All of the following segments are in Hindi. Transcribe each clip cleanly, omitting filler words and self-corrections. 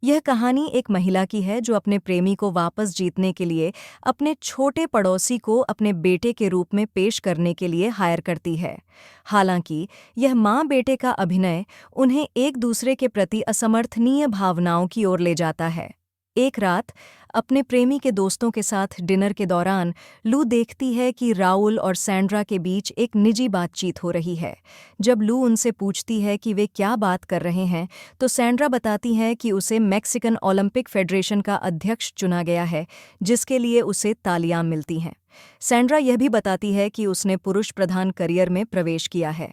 यह कहानी एक महिला की है जो अपने प्रेमी को वापस जीतने के लिए अपने छोटे पड़ोसी को अपने बेटे के रूप में पेश करने के लिए हायर करती है। हालांकि यह माँ बेटे का अभिनय उन्हें एक दूसरे के प्रति असमर्थनीय भावनाओं की ओर ले जाता है। एक रात अपने प्रेमी के दोस्तों के साथ डिनर के दौरान लू देखती है कि राउल और सैंड्रा के बीच एक निजी बातचीत हो रही है। जब लू उनसे पूछती है कि वे क्या बात कर रहे हैं, तो सैंड्रा बताती है कि उसे मैक्सिकन ओलंपिक फेडरेशन का अध्यक्ष चुना गया है, जिसके लिए उसे तालियां मिलती हैं। सैंड्रा यह भी बताती है कि उसने पुरुष प्रधान करियर में प्रवेश किया है।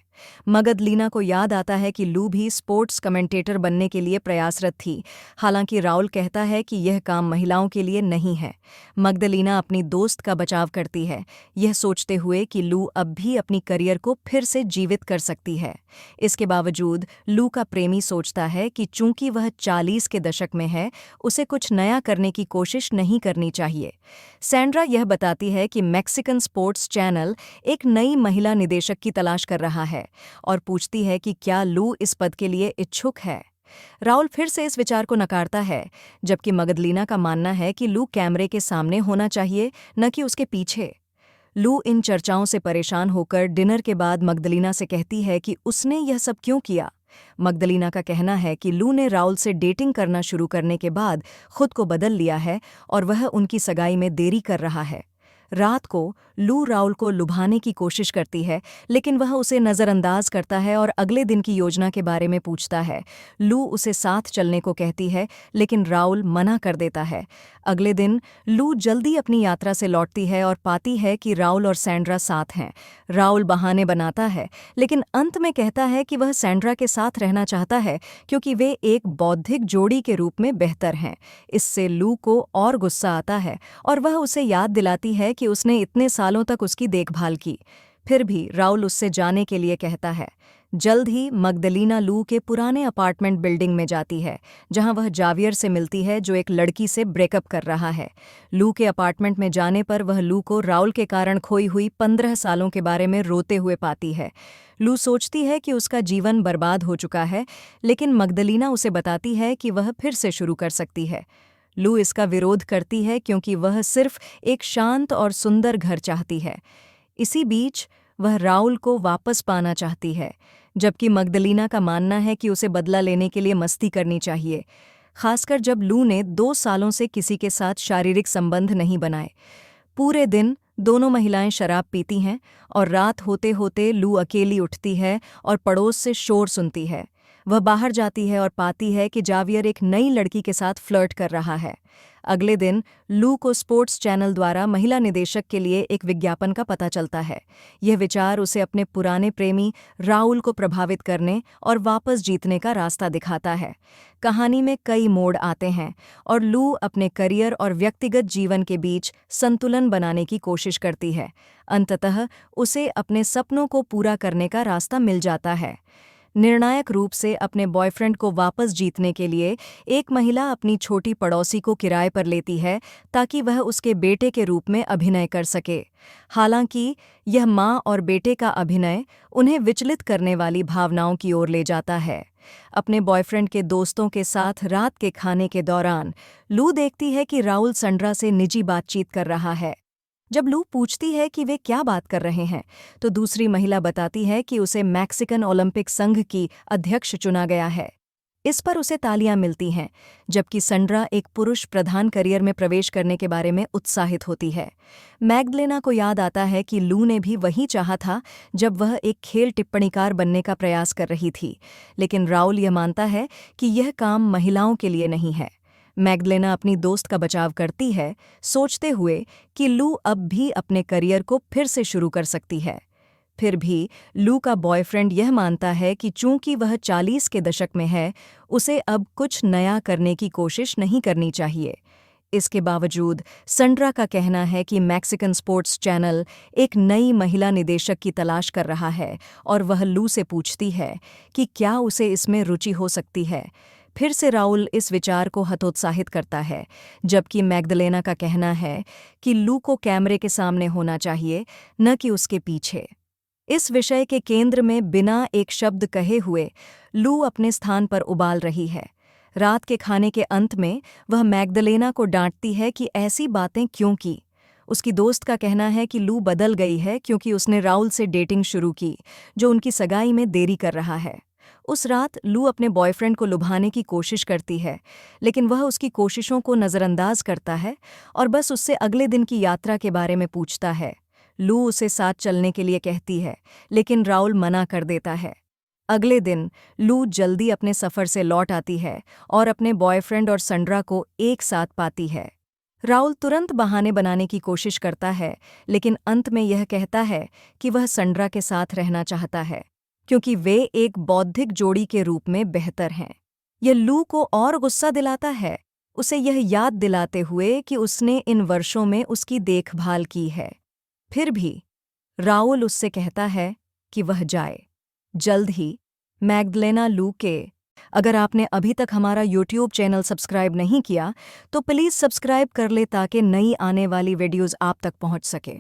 मगदलीना को याद आता है कि लू भी स्पोर्ट्स कमेंटेटर बनने के लिए प्रयासरत थी। हालांकि राउल कहता है कि यह काम महिलाओं के लिए नहीं है। मगदलीना अपनी दोस्त का बचाव करती है, यह सोचते हुए कि लू अब भी अपनी करियर को फिर से जीवित कर सकती है। इसके बावजूद लू का प्रेमी सोचता है कि चूंकि वह 40 के दशक में है, उसे कुछ नया करने की कोशिश नहीं करनी चाहिए। सैंड्रा यह बताती है कि मैक्सिकन स्पोर्ट्स चैनल एक नई महिला निदेशक की तलाश कर रहा है और पूछती है कि क्या लू इस पद के लिए इच्छुक है। राउल फिर से इस विचार को नकारता है, जबकि मगदलीना का मानना है कि लू कैमरे के सामने होना चाहिए, न कि उसके पीछे। लू इन चर्चाओं से परेशान होकर डिनर के बाद मगदलीना से कहती है कि उसने यह सब क्यों किया। मगदलीना का कहना है कि लू ने राउल से डेटिंग करना शुरू करने के बाद खुद को बदल लिया है और वह उनकी सगाई में देरी कर रहा है। रात को लू राउल को लुभाने की कोशिश करती है, लेकिन वह उसे नज़रअंदाज करता है और अगले दिन की योजना के बारे में पूछता है। लू उसे साथ चलने को कहती है, लेकिन राउल मना कर देता है। अगले दिन लू जल्दी अपनी यात्रा से लौटती है और पाती है कि राउल और सैंड्रा साथ हैं। राउल बहाने बनाता है, लेकिन अंत में कहता है कि वह सैंड्रा के साथ रहना चाहता है क्योंकि वे एक बौद्धिक जोड़ी के रूप में बेहतर हैं। इससे लू को और गुस्सा आता है और वह उसे याद दिलाती है कि उसने इतने सालों तक उसकी देखभाल की। फिर भी राउल उससे जाने के लिए कहता है। जल्द ही मगदलीना लू के पुराने अपार्टमेंट बिल्डिंग में जाती है, जहां वह जावियर से मिलती है जो एक लड़की से ब्रेकअप कर रहा है। लू के अपार्टमेंट में जाने पर वह लू को राउल के कारण खोई हुई 15 सालों के बारे में रोते हुए पाती है। लू सोचती है कि उसका जीवन बर्बाद हो चुका है, लेकिन मगदलीना उसे बताती है कि वह फिर से शुरू कर सकती है। लू इसका विरोध करती है क्योंकि वह सिर्फ एक शांत और सुंदर घर चाहती है। इसी बीच वह राउल को वापस पाना चाहती है, जबकि मगदलीना का मानना है कि उसे बदला लेने के लिए मस्ती करनी चाहिए, खासकर जब लू ने 2 सालों से किसी के साथ शारीरिक संबंध नहीं बनाए। पूरे दिन दोनों महिलाएं शराब पीती हैं और रात होते होते लू अकेली उठती है और पड़ोस से शोर सुनती है। वह बाहर जाती है और पाती है कि जावियर एक नई लड़की के साथ फ्लर्ट कर रहा है। अगले दिन लू को स्पोर्ट्स चैनल द्वारा महिला निदेशक के लिए एक विज्ञापन का पता चलता है। यह विचार उसे अपने पुराने प्रेमी राउल को प्रभावित करने और वापस जीतने का रास्ता दिखाता है। कहानी में कई मोड़ आते हैं और लू अपने करियर और व्यक्तिगत जीवन के बीच संतुलन बनाने की कोशिश करती है। अंततः उसे अपने सपनों को पूरा करने का रास्ता मिल जाता है। निर्णायक रूप से अपने बॉयफ्रेंड को वापस जीतने के लिए एक महिला अपनी छोटी पड़ोसी को किराए पर लेती है ताकि वह उसके बेटे के रूप में अभिनय कर सके। हालांकि यह माँ और बेटे का अभिनय उन्हें विचलित करने वाली भावनाओं की ओर ले जाता है। अपने बॉयफ्रेंड के दोस्तों के साथ रात के खाने के दौरान लू देखती है कि राउल सैंड्रा से निजी बातचीत कर रहा है। जब लू पूछती है कि वे क्या बात कर रहे हैं, तो दूसरी महिला बताती है कि उसे मैक्सिकन ओलंपिक संघ की अध्यक्ष चुना गया है। इस पर उसे तालियां मिलती हैं, जबकि सैंड्रा एक पुरुष प्रधान करियर में प्रवेश करने के बारे में उत्साहित होती है। मैग्दलेना को याद आता है कि लू ने भी वही चाहा था जब वह एक खेल टिप्पणीकार बनने का प्रयास कर रही थी, लेकिन राउल यह मानता है कि यह काम महिलाओं के लिए नहीं है। मैग्दलेना अपनी दोस्त का बचाव करती है, सोचते हुए कि लू अब भी अपने करियर को फिर से शुरू कर सकती है। फिर भी लू का बॉयफ्रेंड यह मानता है कि चूंकि वह 40 के दशक में है, उसे अब कुछ नया करने की कोशिश नहीं करनी चाहिए। इसके बावजूद सैंड्रा का कहना है कि मैक्सिकन स्पोर्ट्स चैनल एक नई महिला निदेशक की तलाश कर रहा है और वह लू से पूछती है कि क्या उसे इसमें रुचि हो सकती है। फिर से राउल इस विचार को हतोत्साहित करता है, जबकि मैग्दलेना का कहना है कि लू को कैमरे के सामने होना चाहिए, न कि उसके पीछे। इस विषय के केंद्र में बिना एक शब्द कहे हुए लू अपने स्थान पर उबाल रही है। रात के खाने के अंत में वह मैग्दलेना को डांटती है कि ऐसी बातें क्यों की। उसकी दोस्त का कहना है कि लू बदल गई है क्योंकि उसने राउल से डेटिंग शुरू की, जो उनकी सगाई में देरी कर रहा है। उस रात लू अपने बॉयफ्रेंड को लुभाने की कोशिश करती है, लेकिन वह उसकी कोशिशों को नज़रअंदाज करता है और बस उससे अगले दिन की यात्रा के बारे में पूछता है। लू उसे साथ चलने के लिए कहती है, लेकिन राउल मना कर देता है। अगले दिन लू जल्दी अपने सफ़र से लौट आती है और अपने बॉयफ्रेंड और संड्रा को एक साथ पाती है। राउल तुरंत बहाने बनाने की कोशिश करता है, लेकिन अंत में यह कहता है कि वह संड्रा के साथ रहना चाहता है क्योंकि वे एक बौद्धिक जोड़ी के रूप में बेहतर हैं। यह लू को और गुस्सा दिलाता है, उसे यह याद दिलाते हुए कि उसने इन वर्षों में उसकी देखभाल की है। फिर भी राउल उससे कहता है कि वह जाए। जल्द ही मैग्दलेना लू के। अगर आपने अभी तक हमारा YouTube चैनल सब्सक्राइब नहीं किया तो प्लीज़ सब्सक्राइब कर ले ताकि नई आने वाली वीडियोज़ आप तक पहुंच सके।